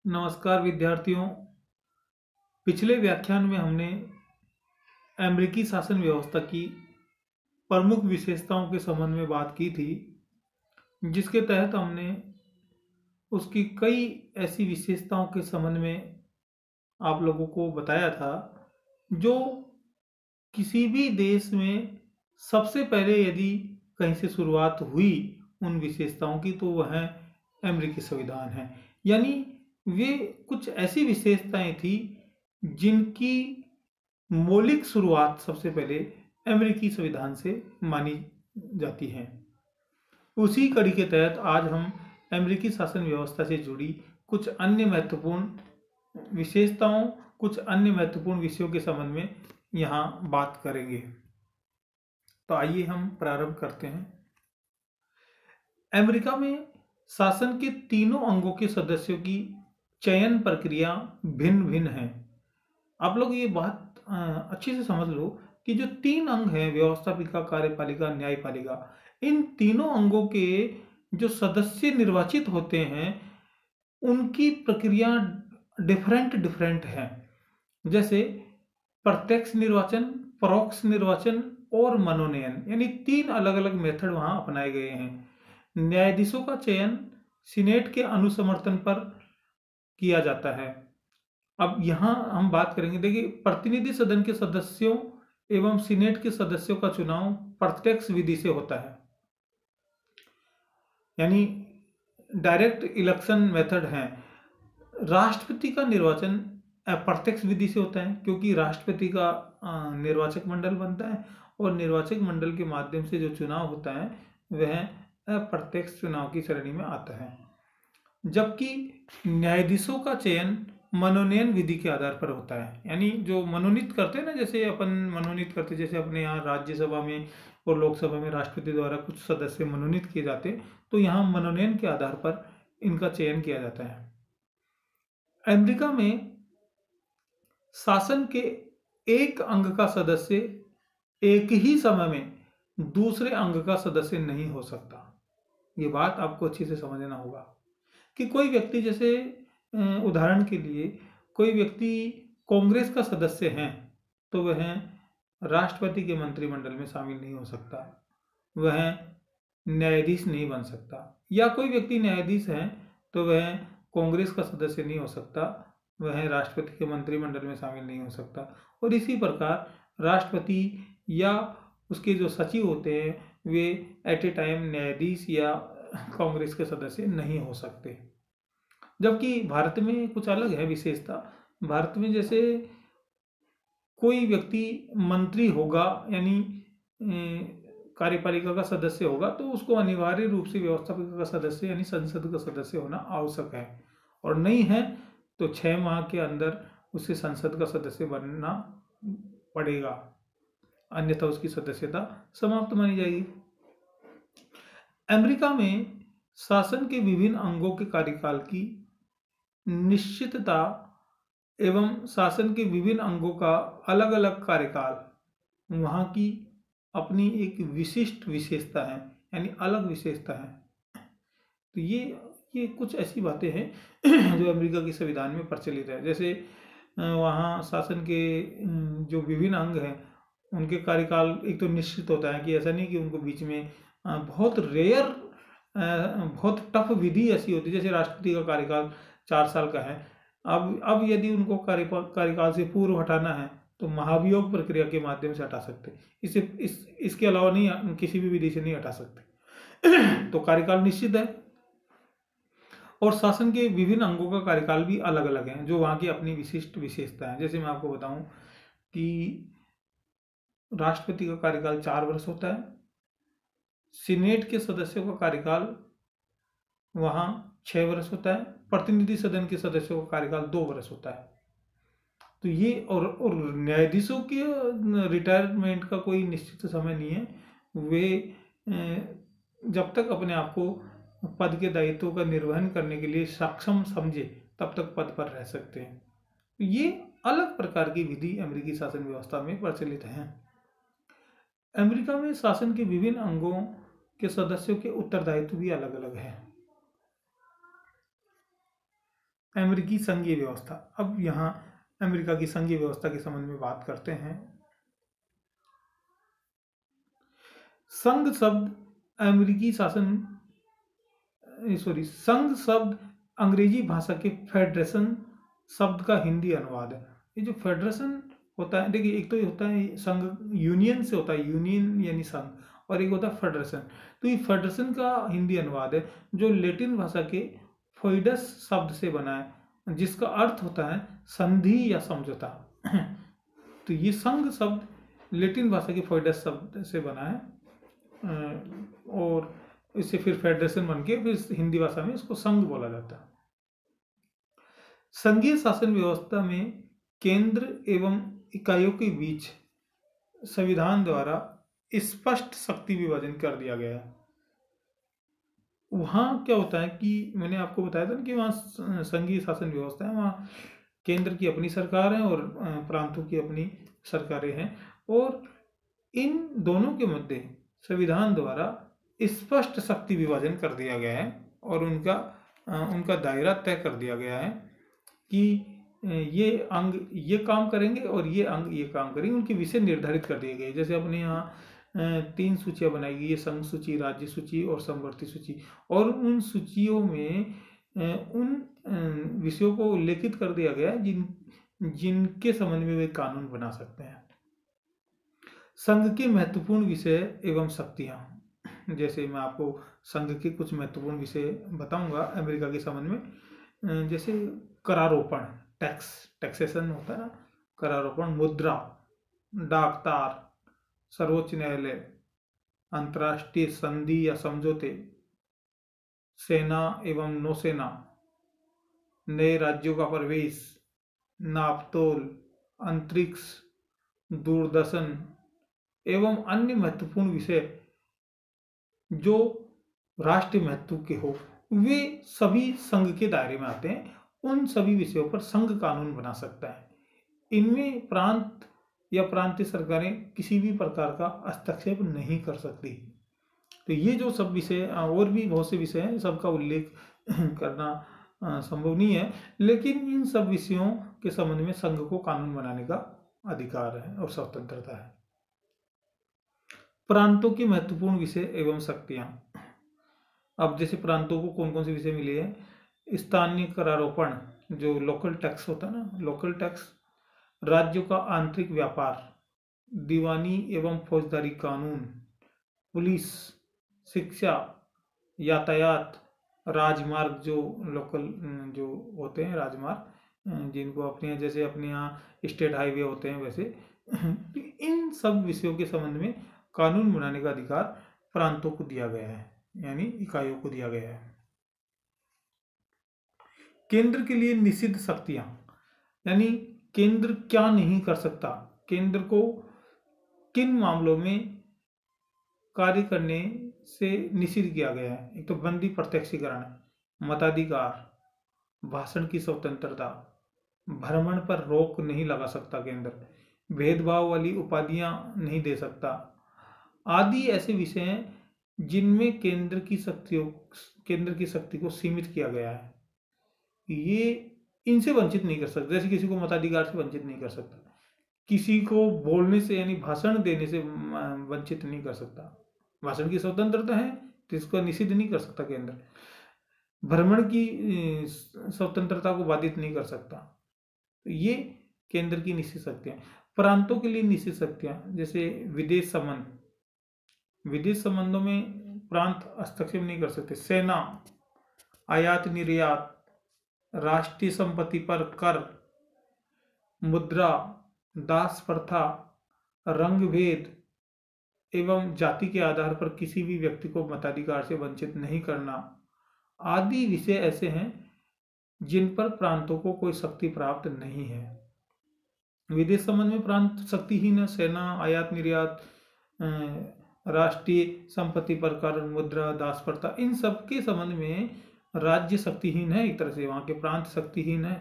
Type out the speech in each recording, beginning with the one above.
नमस्कार विद्यार्थियों। पिछले व्याख्यान में हमने अमेरिकी शासन व्यवस्था की प्रमुख विशेषताओं के संबंध में बात की थी, जिसके तहत हमने उसकी कई ऐसी विशेषताओं के संबंध में आप लोगों को बताया था, जो किसी भी देश में सबसे पहले यदि कहीं से शुरुआत हुई उन विशेषताओं की, तो वह अमेरिकी संविधान है। यानी वे कुछ ऐसी विशेषताएं थी जिनकी मौलिक शुरुआत सबसे पहले अमेरिकी संविधान से मानी जाती है। उसी कड़ी के तहत आज हम अमेरिकी शासन व्यवस्था से जुड़ी कुछ अन्य महत्वपूर्ण विशेषताओं, कुछ अन्य महत्वपूर्ण विषयों के संबंध में यहाँ बात करेंगे। तो आइए हम प्रारंभ करते हैं। अमेरिका में शासन के तीनों अंगों के सदस्यों की चयन प्रक्रिया भिन्न भिन्न है। आप लोग ये बात अच्छे से समझ लो कि जो तीन अंग हैं, व्यवस्थापिका, कार्यपालिका, न्यायपालिका, इन तीनों अंगों के जो सदस्य निर्वाचित होते हैं उनकी प्रक्रिया डिफरेंट है। जैसे प्रत्यक्ष निर्वाचन, परोक्ष निर्वाचन और मनोनयन, यानी तीन अलग अलग मेथड वहां अपनाए गए हैं। न्यायाधीशों का चयन सीनेट के अनुसमर्थन पर किया जाता है। अब यहाँ हम बात करेंगे, देखिए, प्रतिनिधि सदन के सदस्यों एवं सीनेट के सदस्यों का चुनाव प्रत्यक्ष विधि से होता है, यानी डायरेक्ट इलेक्शन मेथड है। राष्ट्रपति का निर्वाचन अप्रत्यक्ष विधि से होता है, क्योंकि राष्ट्रपति का निर्वाचक मंडल बनता है और निर्वाचक मंडल के माध्यम से जो चुनाव होता है वह अप्रत्यक्ष चुनाव की श्रेणी में आता है। जबकि न्यायाधीशों का चयन मनोनयन विधि के आधार पर होता है, यानी जो मनोनीत करते हैं ना, जैसे अपन मनोनीत करते, जैसे अपने यहाँ राज्यसभा में और लोकसभा में राष्ट्रपति द्वारा कुछ सदस्य मनोनीत किए जाते, तो यहाँ मनोनयन के आधार पर इनका चयन किया जाता है। अमेरिका में शासन के एक अंग का सदस्य एक ही समय में दूसरे अंग का सदस्य नहीं हो सकता। ये बात आपको अच्छे से समझना होगा कि कोई व्यक्ति, जैसे उदाहरण के लिए कोई व्यक्ति कांग्रेस का सदस्य है, तो वह राष्ट्रपति के मंत्रिमंडल में शामिल नहीं हो सकता, वह न्यायाधीश नहीं बन सकता। या कोई व्यक्ति न्यायाधीश है तो वह कांग्रेस का सदस्य नहीं हो सकता, वह राष्ट्रपति के मंत्रिमंडल में शामिल नहीं हो सकता। और इसी प्रकार राष्ट्रपति या उसके जो सचिव होते हैं वे एट ए टाइम न्यायाधीश या कांग्रेस के सदस्य नहीं हो सकते। जबकि भारत में कुछ अलग है विशेषता। भारत में जैसे कोई व्यक्ति मंत्री होगा, यानी कार्यपालिका का सदस्य होगा, तो उसको अनिवार्य रूप से व्यवस्थापिका का सदस्य यानी संसद का सदस्य होना आवश्यक है, और नहीं है तो 6 माह के अंदर उसे संसद का सदस्य बनना पड़ेगा, अन्यथा उसकी सदस्यता समाप्त मानी जाएगी। अमेरिका में शासन के विभिन्न अंगों के कार्यकाल की निश्चितता एवं शासन के विभिन्न अंगों का अलग अलग कार्यकाल वहाँ की अपनी एक विशिष्ट विशेषता है, यानी अलग विशेषता है। तो ये कुछ ऐसी बातें हैं जो अमेरिका के संविधान में प्रचलित है। जैसे वहाँ शासन के जो विभिन्न अंग हैं उनके कार्यकाल एक तो निश्चित होता है, कि ऐसा नहीं कि उनको बीच में बहुत रेयर, बहुत टफ विधि ऐसी होती है। जैसे राष्ट्रपति का कार्यकाल 4 साल का है, अब यदि उनको कार्यकाल से पूर्व हटाना है तो महाभियोग प्रक्रिया के माध्यम से हटा सकते, इसके अलावा नहीं, किसी भी विधि से नहीं हटा सकते। तो कार्यकाल निश्चित है। और शासन के विभिन्न अंगों का कार्यकाल भी अलग अलग हैं, जो वहाँ की अपनी विशिष्ट विशेषता है। जैसे मैं आपको बताऊं कि राष्ट्रपति का कार्यकाल 4 वर्ष होता है, सीनेट के सदस्यों का कार्यकाल वहाँ 6 वर्ष होता है, प्रतिनिधि सदन के सदस्यों का कार्यकाल 2 वर्ष होता है। तो ये और न्यायाधीशों के रिटायरमेंट का कोई निश्चित समय नहीं है, वे जब तक अपने आप को पद के दायित्वों का निर्वहन करने के लिए सक्षम समझे तब तक पद पर रह सकते हैं। ये अलग प्रकार की विधि अमेरिकी शासन व्यवस्था में प्रचलित है। अमेरिका में शासन के विभिन्न अंगों के सदस्यों के उत्तरदायित्व भी अलग अलग है। अमेरिकी संघीय व्यवस्था। अब यहाँ अमेरिका की संघीय व्यवस्था के संबंध में बात करते हैं। संघ शब्द अमेरिकी शासन संघ शब्द अंग्रेजी भाषा के फेडरेशन शब्द का हिंदी अनुवाद है। ये जो फेडरेशन होता है, देखिए एक तो ये होता है संघ, यूनियन से होता है, यूनियन यानी संघ, और एक होता है फेडरेशन। तो ये फेडरेशन का हिंदी अनुवाद है जो लैटिन भाषा के फोइडस शब्द से बना है, जिसका अर्थ होता है संधि या समझौता। तो ये संघ शब्द लैटिन भाषा के फोइडस शब्द से बना है और इससे फिर फेडरेशन बन के फिर हिंदी भाषा में इसको संघ बोला जाता है। संघीय शासन व्यवस्था में केंद्र एवं इकाइयों के बीच संविधान द्वारा स्पष्ट शक्ति विभाजन कर दिया गया है। वहाँ क्या होता है कि मैंने आपको बताया था कि वहाँ संघीय शासन व्यवस्था है, वहाँ केंद्र की अपनी सरकार है और प्रांतों की अपनी सरकारें हैं, और इन दोनों के मध्य संविधान द्वारा स्पष्ट शक्ति विभाजन कर दिया गया है और उनका दायरा तय कर दिया गया है कि ये अंग ये काम करेंगे और ये अंग ये काम करेंगे। उनके विषय निर्धारित कर दिए गए। जैसे अपने यहाँ 3 सूचियाँ बनाई गई है, संघ सूची, राज्य सूची और समवर्ती सूची, और उन सूचियों में उन विषयों को उल्लेखित कर दिया गया है जिनके संबंध में वे कानून बना सकते हैं। संघ के महत्वपूर्ण विषय एवं शक्तियाँ, जैसे मैं आपको संघ के कुछ महत्वपूर्ण विषय बताऊंगा अमेरिका के संबंध में। जैसे करारोपण, टैक्सेशन होता है ना, करारोपण, मुद्रा, डाकतार, सर्वोच्च न्यायालय, अंतर्राष्ट्रीय संधि या समझौते, सेना एवं नौसेना, नए राज्यों का प्रवेश, नापतोल, अंतरिक्ष, दूरदर्शन एवं अन्य महत्वपूर्ण विषय जो राष्ट्रीय महत्व के हो, वे सभी संघ के दायरे में आते हैं। उन सभी विषयों पर संघ कानून बना सकता है। इनमें प्रांत या प्रांतीय सरकारें किसी भी प्रकार का हस्तक्षेप नहीं कर सकती। तो ये जो सब विषय, और भी बहुत से विषय हैं, सबका उल्लेख करना संभव नहीं है, लेकिन इन सब विषयों के संबंध में संघ को कानून बनाने का अधिकार है और स्वतंत्रता है। प्रांतों के महत्वपूर्ण विषय एवं शक्तियां। अब जैसे प्रांतों को कौन कौन से विषय मिले हैं? स्थानीय करारोपण, जो लोकल टैक्स होता है ना, लोकल टैक्स, राज्यों का आंतरिक व्यापार, दीवानी एवं फौजदारी कानून, पुलिस, शिक्षा, यातायात, राजमार्ग, जो लोकल जो होते हैं राजमार्ग, जिनको अपने जैसे अपने यहाँ स्टेट हाईवे होते हैं वैसे, इन सब विषयों के संबंध में कानून बनाने का अधिकार प्रांतों को दिया गया है, यानी इकाइयों को दिया गया है। केंद्र के लिए निषिद्ध शक्तियां, यानी केंद्र क्या नहीं कर सकता, केंद्र को किन मामलों में कार्य करने से निषिद्ध किया गया है। एक तो बंदी प्रत्यक्षीकरण, मताधिकार, भाषण की स्वतंत्रता, भ्रमण पर रोक नहीं लगा सकता केंद्र, भेदभाव वाली उपाधियां नहीं दे सकता, आदि ऐसे विषय हैं जिनमें केंद्र की शक्ति को सीमित किया गया है। ये इनसे वंचित नहीं कर सकता। जैसे किसी को मताधिकार से वंचित नहीं कर सकता, किसी को बोलने से यानी भाषण देने से वंचित नहीं कर सकता, भाषण की स्वतंत्रता है तो इसको निषिद्ध नहीं कर सकता केंद्र, भ्रमण की स्वतंत्रता को बाधित नहीं कर सकता। तो ये केंद्र की निश्चित शक्तियां। प्रांतों के लिए निश्चित शक्तियां, जैसे विदेश संबंध, विदेश संबंधों में प्रांत हस्तक्षेप नहीं कर सकते। सेना, आयात निर्यात, राष्ट्रीय संपत्ति पर कर, मुद्रा, दास प्रथा, रंग भेद एवं जाति के आधार पर किसी भी व्यक्ति को मताधिकार से वंचित नहीं करना, आदि विषय ऐसे हैं जिन पर प्रांतों को कोई शक्ति प्राप्त नहीं है। विदेश संबंध में प्रांत शक्तिहीन है। सेना, आयात निर्यात, राष्ट्रीय संपत्ति पर कर, मुद्रा, दास प्रथा, इन सब के संबंध में राज्य शक्तिहीन है, एक तरह से वहां के प्रांत शक्तिहीन है।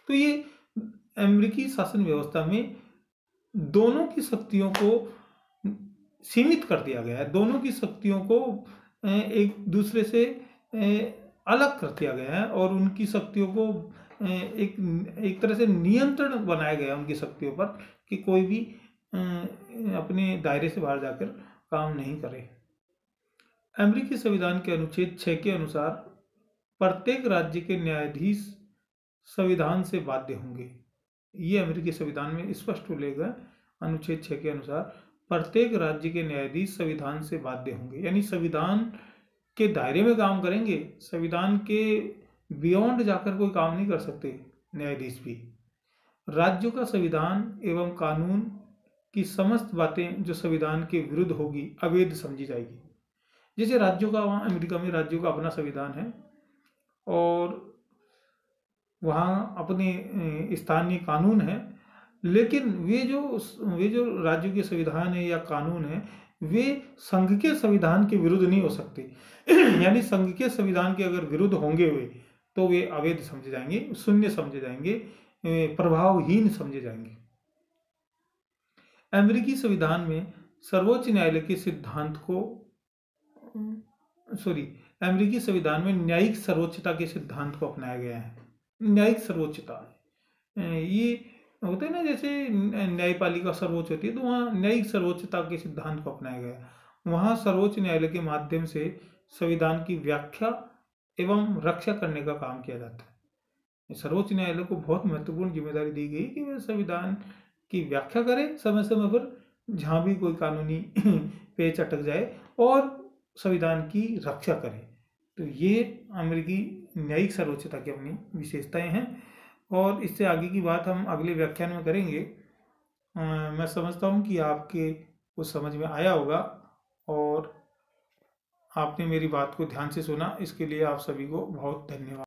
तो ये अमेरिकी शासन व्यवस्था में दोनों की शक्तियों को सीमित कर दिया गया है, दोनों की शक्तियों को एक दूसरे से अलग कर दिया गया है और उनकी शक्तियों को एक तरह से नियंत्रण बनाया गया है उनकी शक्तियों पर कि कोई भी अपने दायरे से बाहर जाकर काम नहीं करे। अमेरिकी संविधान के अनुच्छेद 6 के अनुसार प्रत्येक राज्य के न्यायाधीश संविधान से बाध्य होंगे। ये अमेरिकी संविधान में स्पष्ट उल्लेख है। अनुच्छेद 6 के अनुसार प्रत्येक राज्य के न्यायाधीश संविधान से बाध्य होंगे, यानी संविधान के दायरे में काम करेंगे, संविधान के बियॉन्ड जाकर कोई काम नहीं कर सकते न्यायाधीश भी। राज्यों का संविधान एवं कानून की समस्त बातें जो संविधान के विरुद्ध होगी अवैध समझी जाएगी। जैसे राज्यों का, वहाँ अमेरिका में राज्यों का अपना संविधान है और वहाँ अपने स्थानीय कानून है, लेकिन वे जो राज्यों के संविधान है या कानून है वे संघ के संविधान के विरुद्ध नहीं हो सकते। यानी संघ के संविधान के अगर विरुद्ध होंगे वे तो वे अवैध समझे जाएंगे, शून्य समझे जाएंगे, प्रभावहीन समझे जाएंगे। अमेरिकी संविधान में सर्वोच्च न्यायालय के सिद्धांत को अमेरिकी संविधान में न्यायिक सर्वोच्चता के सिद्धांत को अपनाया गया है। न्यायिक सर्वोच्चता ये होता है ना, जैसे न्यायपालिका सर्वोच्च होती है तो वहाँ न्यायिक सर्वोच्चता के सिद्धांत को अपनाया गया। वहाँ सर्वोच्च न्यायालय के माध्यम से संविधान की व्याख्या एवं रक्षा करने का काम किया जाता है। सर्वोच्च न्यायालय को बहुत महत्वपूर्ण जिम्मेदारी दी गई कि वह संविधान की व्याख्या करे समय समय पर, जहाँ भी कोई कानूनी पेच अटक जाए, और संविधान की रक्षा करे। तो ये अमेरिकी न्यायिक सर्वोच्चता की अपनी विशेषताएं हैं और इससे आगे की बात हम अगले व्याख्यान में करेंगे। मैं समझता हूँ कि आपके कुछ समझ में आया होगा और आपने मेरी बात को ध्यान से सुना, इसके लिए आप सभी को बहुत धन्यवाद।